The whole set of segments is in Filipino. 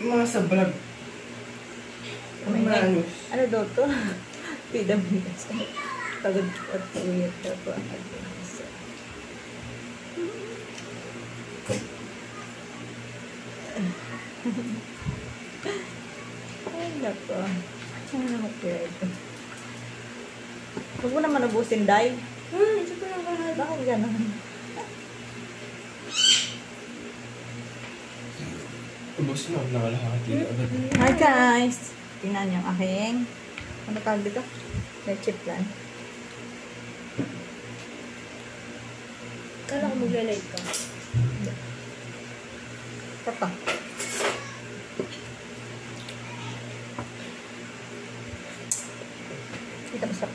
Mga sa vlog. Ano daw to? PWS. Pagod at weird ako ang adventure. Ay, nako. Ano kaya ito? Huwag mo naman ubusin, Day. Ito ko lang lahat. Bakit gano'n? Ubus na. Nakalahati agad. Hi guys! Tingnan niyo ang aking ano tawag dito? Leche plan. Kala ko magla-live ka. Papa. Kita besar.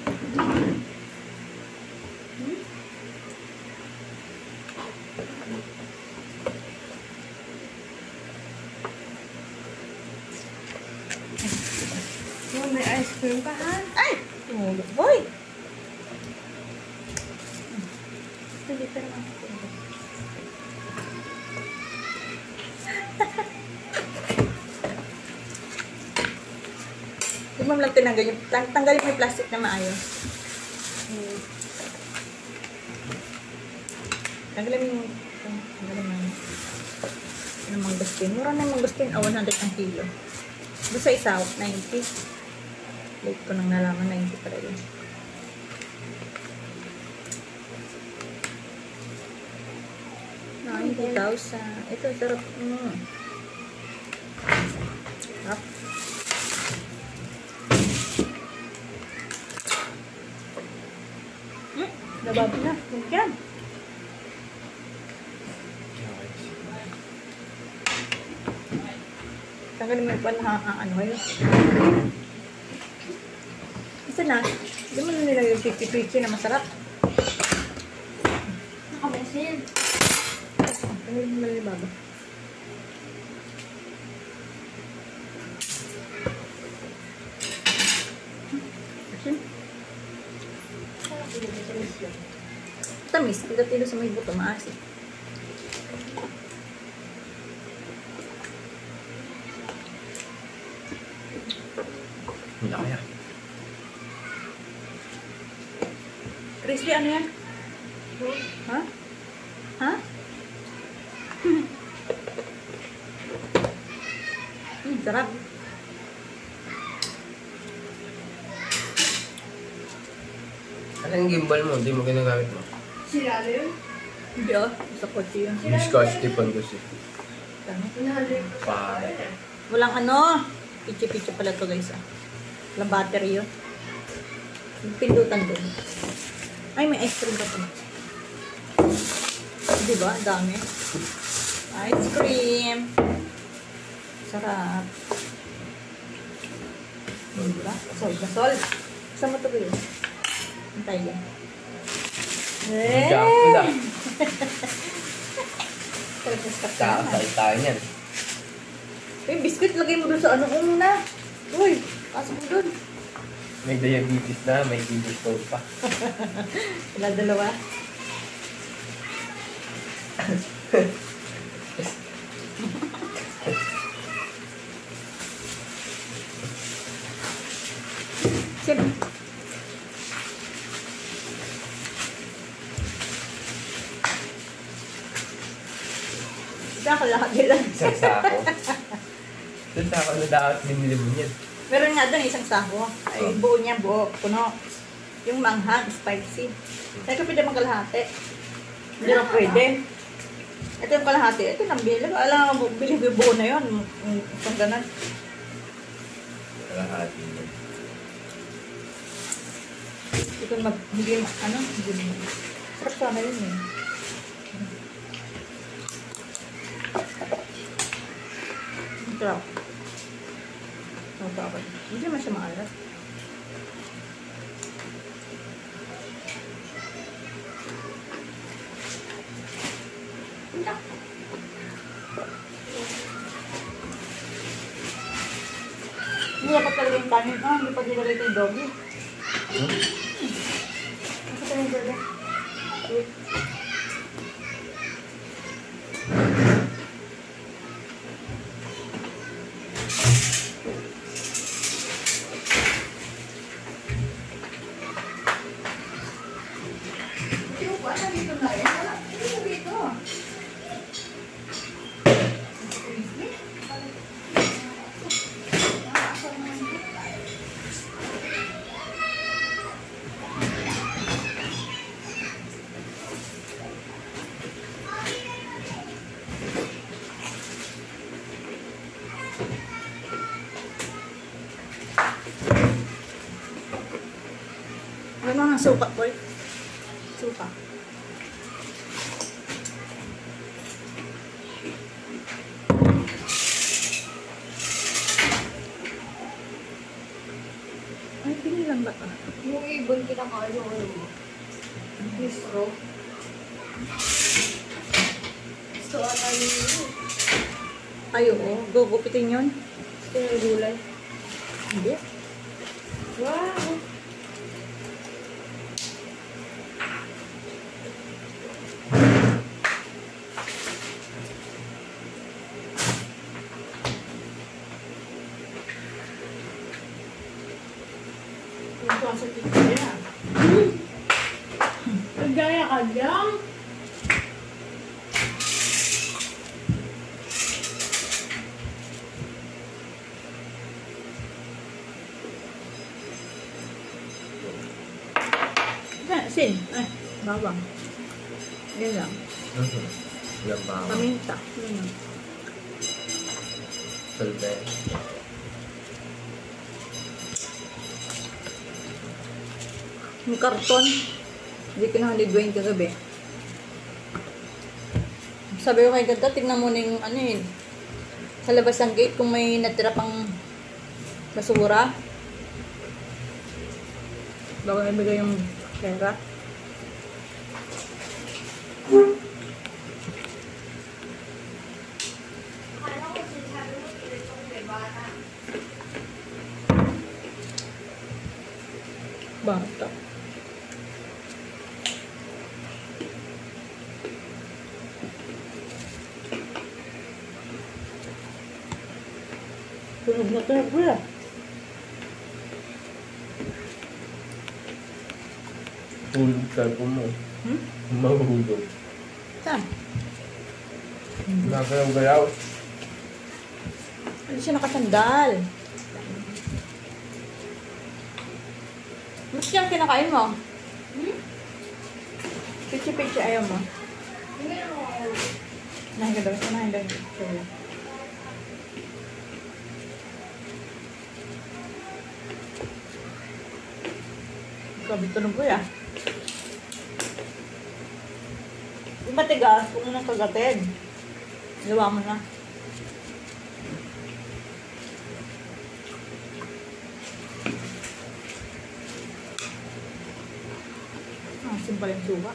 May ice cream ka, Han? Ay! Tumulog, boy! Hindi pa naman ako. Huwag mo lang tinanggalin. Tanggalin mo yung plastic na maayos. Tanggalin mo yung... Tanggalin mo yung... Ano mangustin? Mura na yung mangustin. 100 ang kilo. Doon sa isa, 90. Late ko nang nalaman, 90 pala yun. No, 90,000. Ito, sarap. Sarap. Nababa na. Yan. Tanggalin mo yung ano kayo. Isa na. Hindi mo na nilagay yung pichi-pichi na masarap. Nakabesin. Tanggalin mo na yung baba. Tamis. Tilo-tilo sa may buto. Maasin. Wala kaya. Crispy, ano yan? Ha? Ha? Sarap. Ano yung gimbal mo? Hindi mo ginagamit mo? Sila yun? Hindi oh. Sa kotse yun. Yung scotch tipon kasi. Inahalin ko. Pare. Walang ano. Pichi-pichi pala to guys ah. Walang battery yun. Yung pindutan doon. Ay, may ice cream pa ito. Diba? Ang dami. Ice cream. Sarap. Diba? Gasol, gasol. Saan mo ito ba yun? Antay yan. Wala. Sarap tayo niyan. yung biscuit, lagay mo doon sa ano ko muna. Uy, pasok mo doon. May diabetes na, may kidney stone pa. Wala dalawa. Sino? Isa ka lahat nila. Isang sako. Isang sako na dapat binili mo niyan. Meron nga doon isang sako. Ay, buo niya, buo. Puno. Yung manghang, spicy. Kaya ka pwede magkalahati. Hindi na pwede. Ito yung kalahati. Ito nang bili. Alam mo, bili yung buo na yun. Isang ganun. Kalahati mo. Ito hindi, ano, hindi. Sarap sana yun eh. Sarap. Dapat. Hindi naman siya maalat. Hindi dapat talaga yung kanin. Hindi pa dinalay ito yung doggy. Kasi ito yung doggy. Wait. suka po. Suka. Ay, pinilang ba ito? Yung ibon kinakain yung ano mo. Bistro. Gusto ata yun. Ay, oo. Gugupitin yun. Gusto yung gulay. Hindi. Wow! Ito ang sa tikita yan. Nagaya ka dyan? Sin. Ay, bawang. Yan lang. Ilang pa ako. Paminta. Yan lang. Salve. Yung karton. Hindi ko na halidwain kagabi. Sabi ko kay Ganda, tignan mo na yung ano yun. Sa labas ng gate kung may natira pang basura. Bago nabigay yung pera. Bata. Tulog na tayo, kuya. Hulog ka po mo. Mahulog. Saan? Nagalaw-galaw. Hindi siya nakasandal. Mas yung kinakain mo? Pichi-pichi ayaw mo? Nahin ka daw. Nahin daw. Sorry. Sabi ito ng kuya. Yung matigas, kung nang kagatin. Gawa mo na. Simpal yung suka.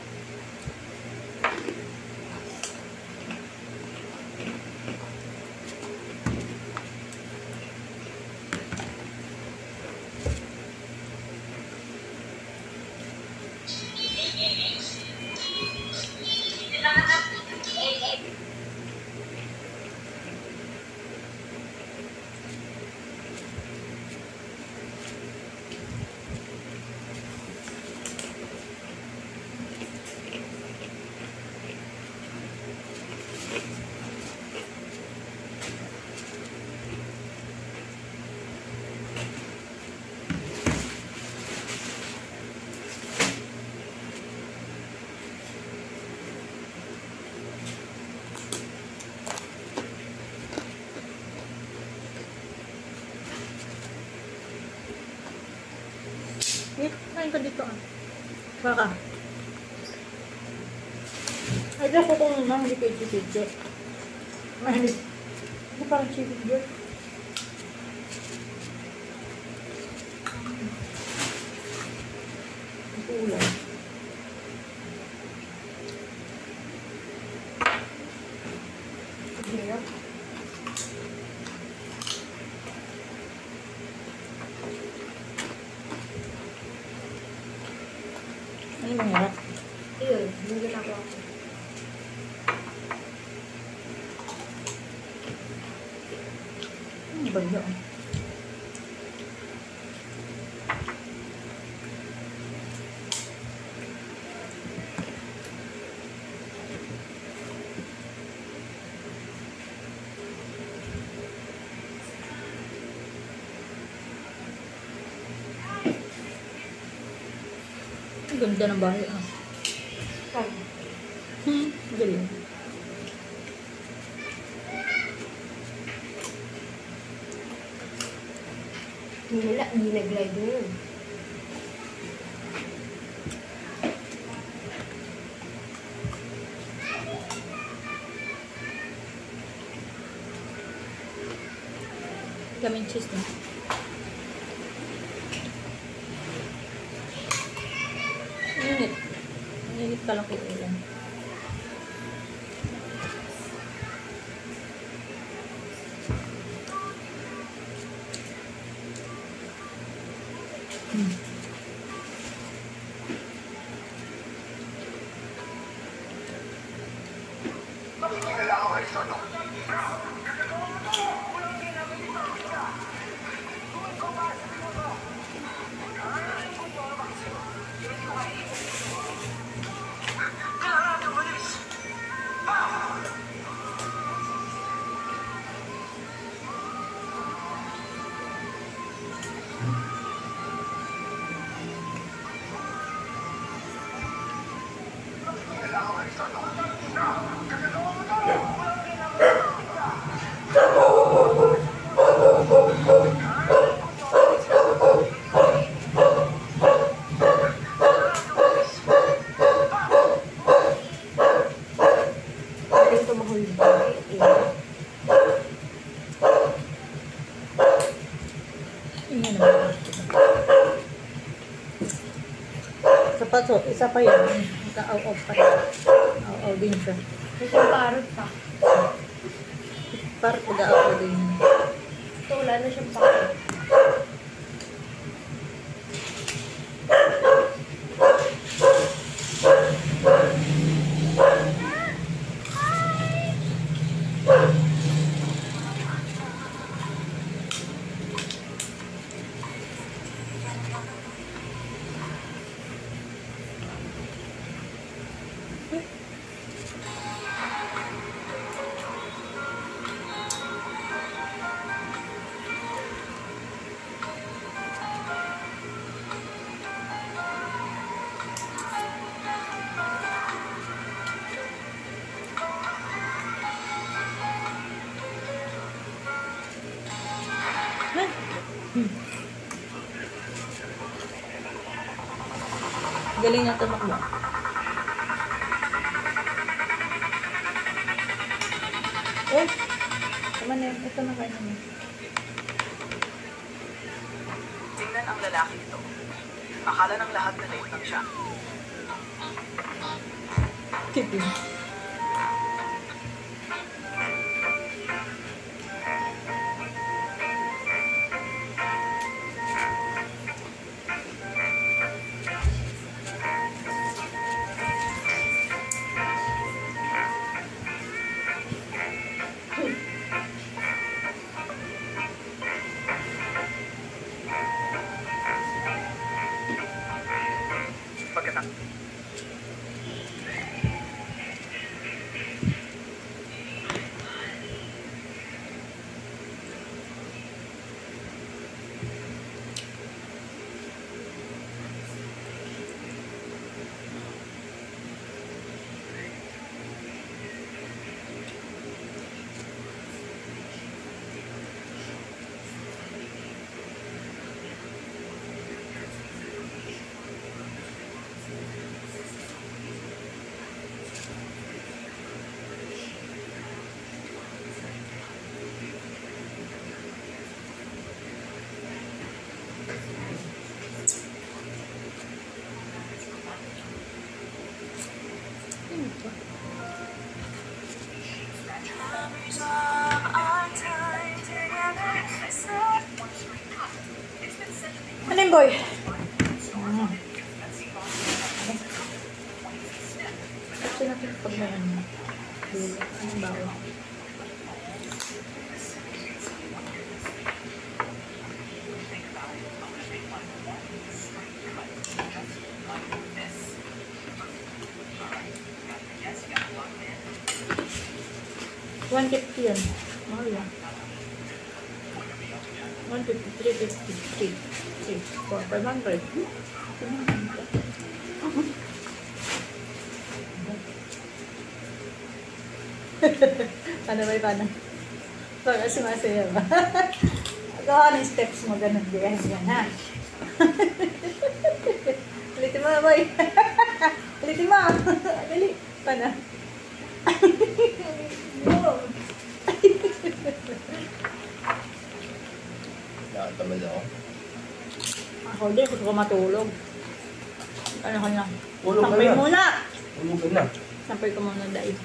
Kain ka dito ah. Baka. Ay, dyan ko kung naman hindi kayo chipidyo. Mahilig. Hindi parang chipidyo. Kulay. Hirap. Ano mahirap? Ayun, yung ginagawa ko. Bagyo. Ang ganda ng bahay ah. Kaya. Galing. Hindi nag-glide yun. Gaming cheese na. Init. Init ka lang kung ilan. Sapato, isa pa yan. Naka-aw-aw pa yan. Aw-aw din siya. May isang parot pa. Parang pag-aw din. Ito, wala na siyang parot. Galing na tumakbo. Eh, tama na yun. Ito na kayo naman. Tingnan ang lalaki ito. Akala ng lahat na late lang siya. Tipin. Pagkatapos, Ano yung boy? Kasi natin pag may ano. Anong bawal? $150 yan. Mahal yan. 153, 53, 3, 4, 500. Paano ba yung paano? Pag sumasaya ba? Gawa ng steps mo, ganun yan, yan ha. Ulitin mo, boy. Ulitin mo. Dali. Paano? Tamad ako. Ako din, gusto ko matulog. Ano ka na? Tulog ka Sampay na. muna! Tulog ka na. Sampay ko muna dahil.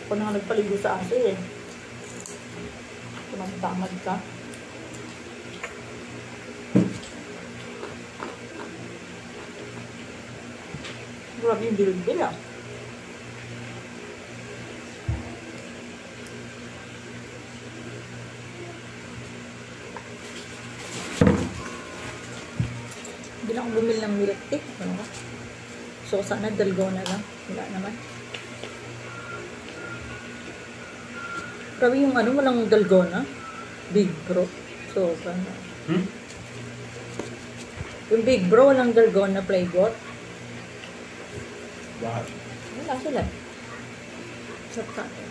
Ako na nga nagpaligo sa aso eh. Tamad ka. Grabe yung bilbil ah. Hindi na akong bumili ng milk tea. Ano ka? So, sana dalgona lang. Wala naman. Grabe yung ano, walang dalgona. Big Bro. So, ano. Yung Big Bro, walang dalgona flavor. Bakit? Wala sila. Sarap sa atin.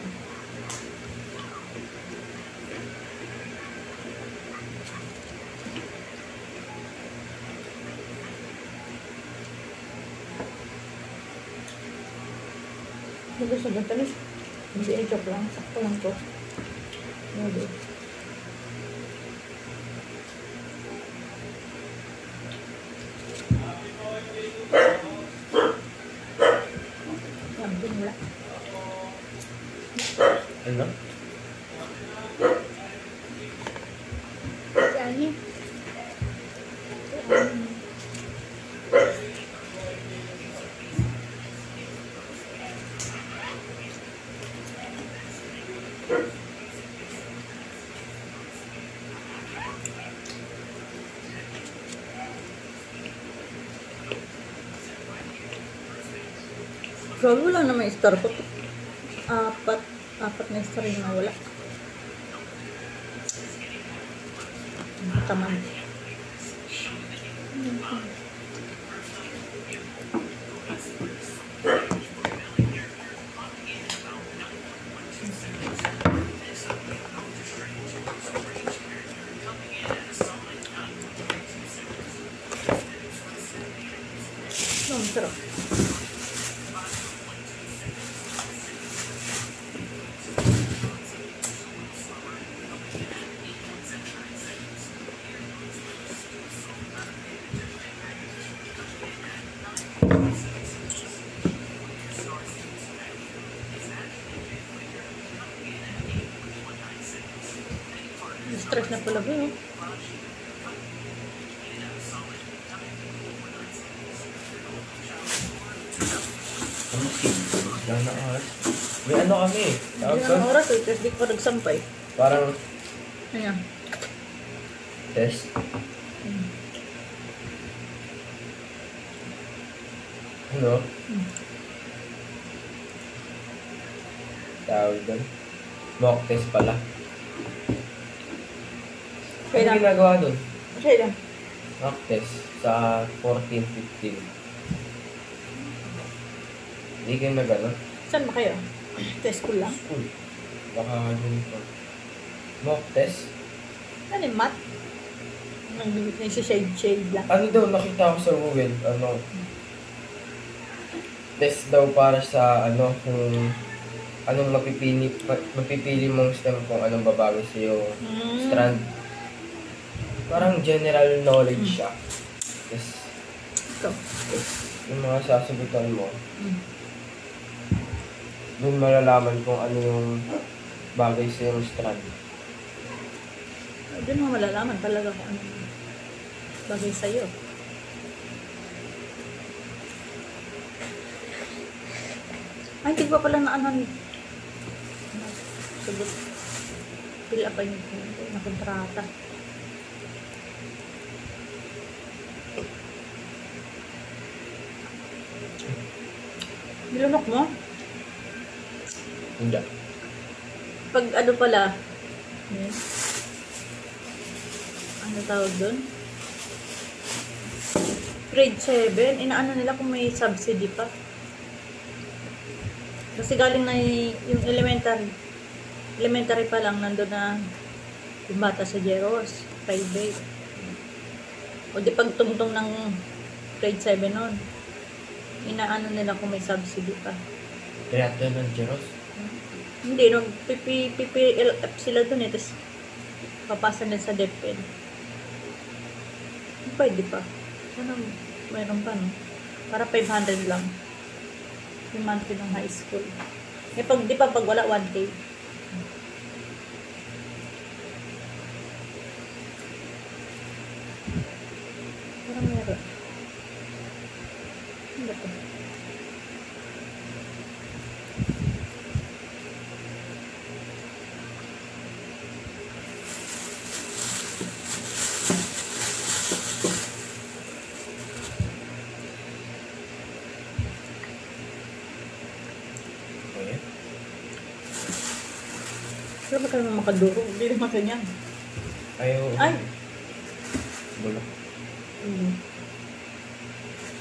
Gusto ba talis? Hindi, joke lang. Sakto lang to. Hindi. Yan, din wala. Ano? Yani. Grabe, wala naman star ko. Apat na star yung nawala. Tamad. Sarap. Stress na pala ba yun? Ilang na oras. May ano kami. Tawag Hindi ko? na oras eh, kasi di ko nagsampay. Parang Ayan. test. Ano? Tawag doon. Mock test pala. Ano Kailan? ginagawa doon? Kailan? Mock test sa 14-15. Hindi kayo na gano'n? Saan ba kayo? Test ko lang. School. Baka ganito. Mock test? Ano yung mat? Nag-shade lang. Ano daw nakita ko sa Google? Ano? Test daw para sa ano kung anong mapipili mong stem kung anong babago sa iyo strand. Parang general knowledge siya. Yes. Ito. Yung mga sasagutan mo, doon malalaman kung ano yung bagay sa yung strand. Doon mo malalaman talaga kung ano bagay sa'yo. Ay, hindi pa pala na ano. Sagot. Pila pa yung na kontrata. Nilunok mo? Hindi. Pag ano pala, yan. Ano tawag doon? Grade 7, inaano nila kung may subsidy pa. Kasi galing na yung elementary. Elementary pa lang, nandun na yung bata sa Jeros, private. O di pag tungtong ng grade 7 nun, inaano nila kung may subsidy pa. Kaya ito ng Jeros. Hindi, no, PPLF sila dun eh. Tapos, papasa din sa DepEd. Pwede pa. Sana mayroon pa, no? Para 500 lang. Yung monthly ng high school. Eh, pag, di pa pag wala, 1K. Parang meron. Ano ba ito? Ayan. Pero ba ka naman makaduro? Hindi naman ganyan. Ayaw. Ay! Bulo.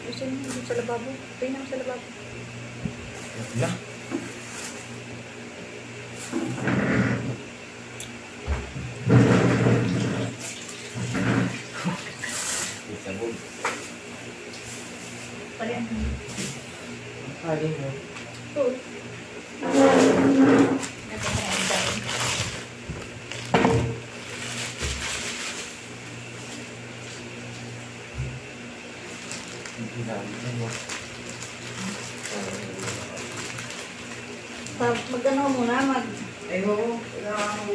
Gusto mo dito sa lababo? Tingnan mo sa lababo. Wala. Sabog. Palihan mo. Kaling mo. Ito. Ito na yung dahil. Hindi namin mo. Mag-ano muna, Ay, oo. Kailangan mo.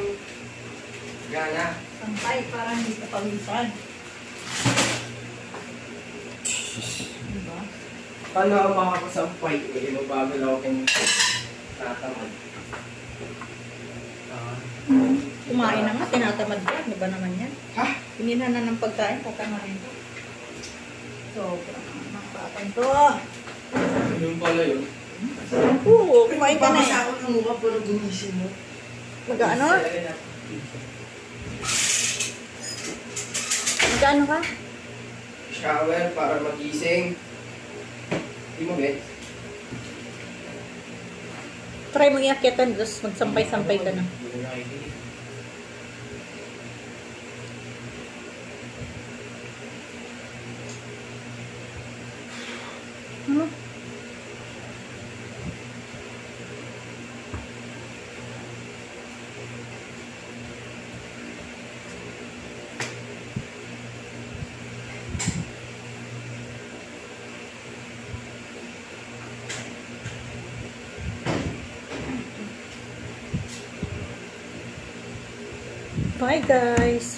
Gana. sampay para hindi ka pawisan. Diba? Paano ako makakasampay? Eh, mabagal ako kayong natamad. Kumain na nga, tinatamad ka. Ano ba naman yan? Ha? Pinina na ng pagkain, tatamarin ko. Sobrang nakakatan to. Yung pala yun. Oo, kumain ka na eh. Ako ng mukha pero gumising mo. Mag-ano? Mag-ano ka? Shower para magising. Hindi mo bet? Try mo iakyatan, tapos magsampay-sampay ka na. Hindi ko nakikinig. Ano? Bye guys!